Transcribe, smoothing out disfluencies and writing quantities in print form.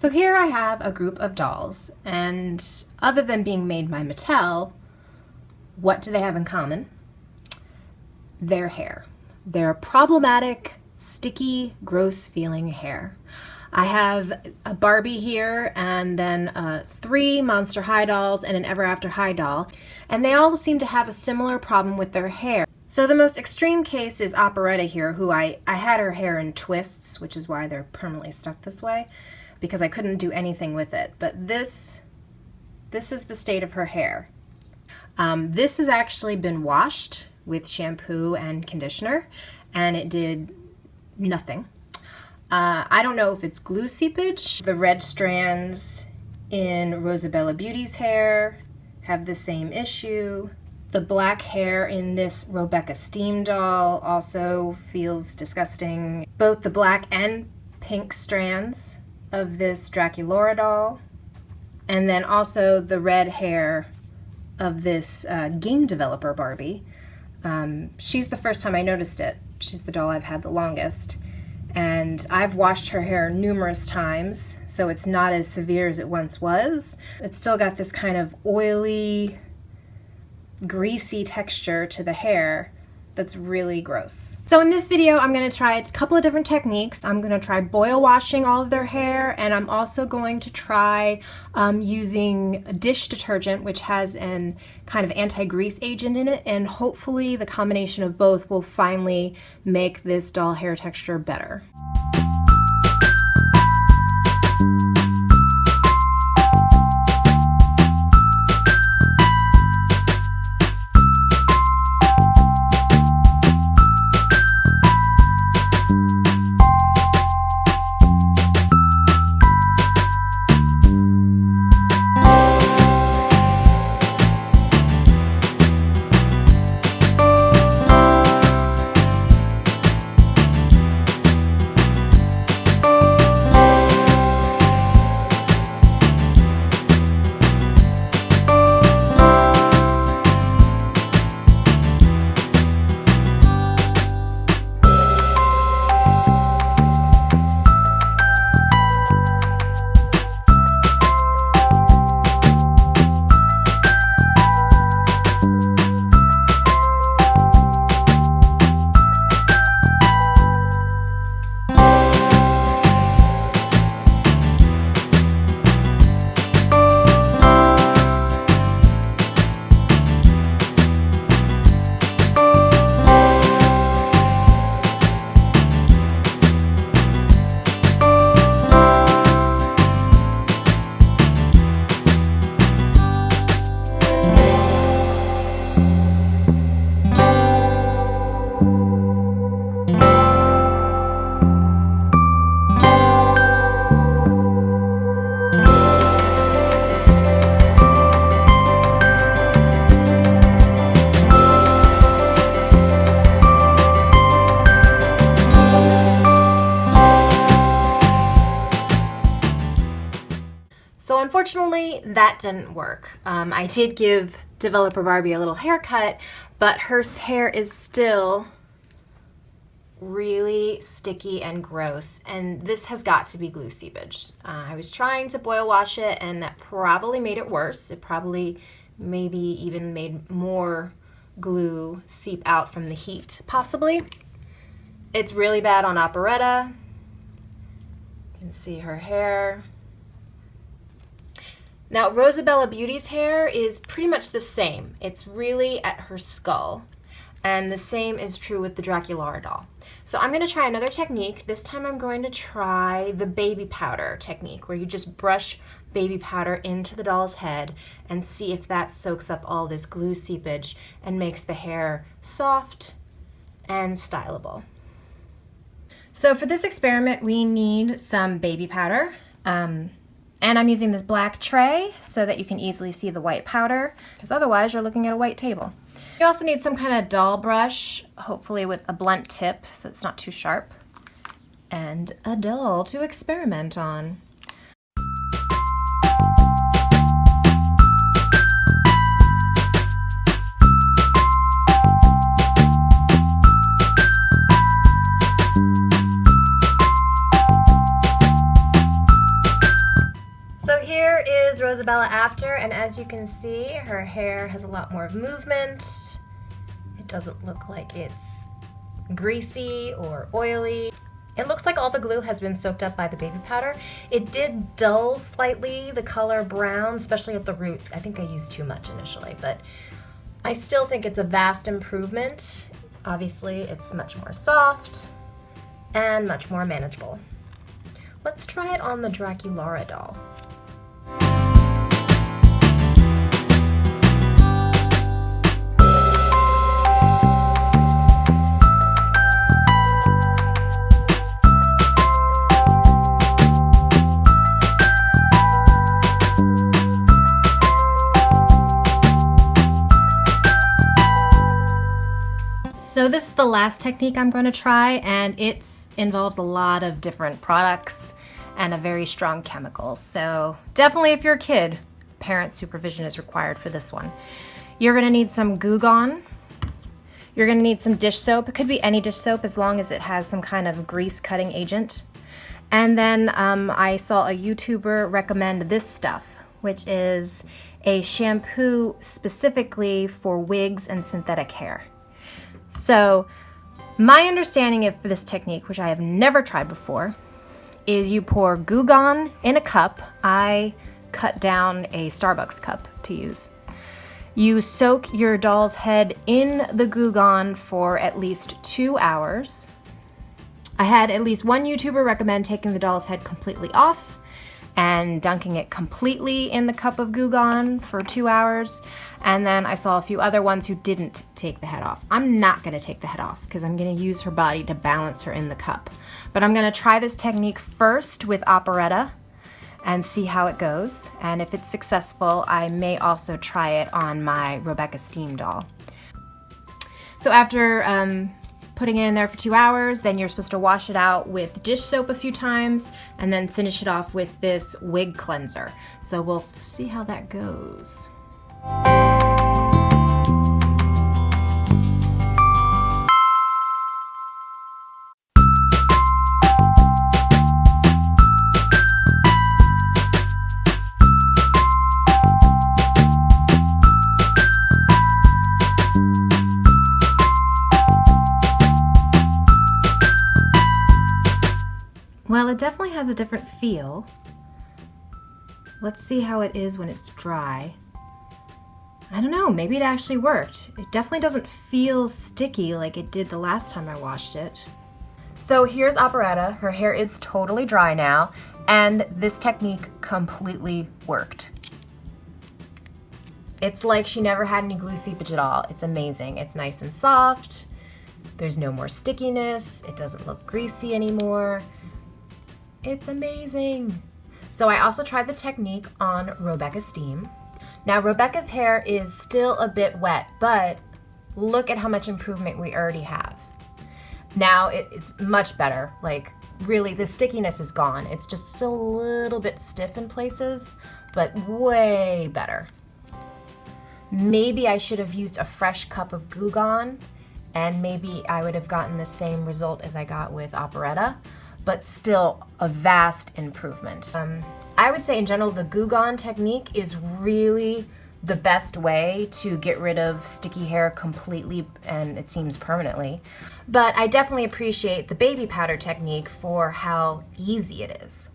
So here I have a group of dolls, and other than being made by Mattel, what do they have in common? Their hair. Their problematic, sticky, gross feeling hair. I have a Barbie here and then 3 Monster High dolls and an Ever After High doll, and they all seem to have a similar problem with their hair. So the most extreme case is Operetta here, who I had her hair in twists, which is why they're permanently stuck this way, because I couldn't do anything with it. But this is the state of her hair. This has actually been washed with shampoo and conditioner, and it did nothing. I don't know if it's glue seepage. The red strands in Rosabella Beauty's hair have the same issue. The black hair in this Rebecca Steam doll also feels disgusting. Both the black and pink strands of this Draculaura doll, and then also the red hair of this game developer Barbie. She's the first time I noticed it. She's the doll I've had the longest. And I've washed her hair numerous times, so it's not as severe as it once was. It's still got this kind of oily, greasy texture to the hair that's really gross. So in this video, I'm going to try a couple of different techniques. I'm going to try boil washing all of their hair, and I'm also going to try using dish detergent, which has an kind of anti-grease agent in it, and hopefully the combination of both will finally make this doll hair texture better. So unfortunately, that didn't work. I did give developer Barbie a little haircut, but her hair is still really sticky and gross, and this has got to be glue seepage. I was trying to boil wash it, and that probably made it worse. It probably maybe even made more glue seep out from the heat, possibly. It's really bad on Operetta. You can see her hair. Now, Rosabella Beauty's hair is pretty much the same. It's really at her skull. And the same is true with the Draculaura doll. So I'm going to try another technique. This time I'm going to try the baby powder technique, where you just brush baby powder into the doll's head and see if that soaks up all this glue seepage and makes the hair soft and stylable. So for this experiment, we need some baby powder. And I'm using this black tray so that you can easily see the white powder, because otherwise you're looking at a white table. You also need some kind of doll brush, hopefully with a blunt tip so it's not too sharp, and a doll to experiment on. Rosabella after, and as you can see, her hair has a lot more movement. It doesn't look like it's greasy or oily. It looks like all the glue has been soaked up by the baby powder. It did dull slightly the color brown, especially at the roots. I think I used too much initially, but I still think it's a vast improvement. Obviously, it's much more soft and much more manageable. Let's try it on the Draculaura doll. So this is the last technique I'm going to try, and it involves a lot of different products and a very strong chemical. So definitely if you're a kid, parent supervision is required for this one. You're going to need some Goo Gone. You're going to need some dish soap. It could be any dish soap as long as it has some kind of grease cutting agent. And then I saw a YouTuber recommend this stuff, which is a shampoo specifically for wigs and synthetic hair. So my understanding of this technique, which I have never tried before, is you pour Goo Gone in a cup. I cut down a Starbucks cup to use. You soak your doll's head in the Goo Gone for at least 2 hours. I had at least one YouTuber recommend taking the doll's head completely off and dunking it completely in the cup of Goo Gone for 2 hours. And then I saw a few other ones who didn't take the head off. I'm not gonna take the head off because I'm gonna use her body to balance her in the cup. But I'm gonna try this technique first with operetta and see how it goes. And if it's successful, I may also try it on my Rebecca Steam doll. So after putting it in there for 2 hours, then you're supposed to wash it out with dish soap a few times and then finish it off with this wig cleanser. So we'll see how that goes. Well, it definitely has a different feel. Let's see how it is when it's dry. I don't know, maybe it actually worked. It definitely doesn't feel sticky like it did the last time I washed it. So here's operetta. Her hair is totally dry now, and this technique completely worked. It's like she never had any glue seepage at all. It's amazing. It's nice and soft. There's no more stickiness. It doesn't look greasy anymore. It's amazing. So I also tried the technique on Rebecca Steam. Now Rebecca's hair is still a bit wet, but look at how much improvement we already have. Now it's much better. Like really, the stickiness is gone. It's just still a little bit stiff in places, but way better. Maybe I should have used a fresh cup of Goo Gone, and maybe I would have gotten the same result as I got with operetta, but still a vast improvement. I would say in general, the Goo Gone technique is really the best way to get rid of sticky hair completely, and it seems permanently. But I definitely appreciate the baby powder technique for how easy it is.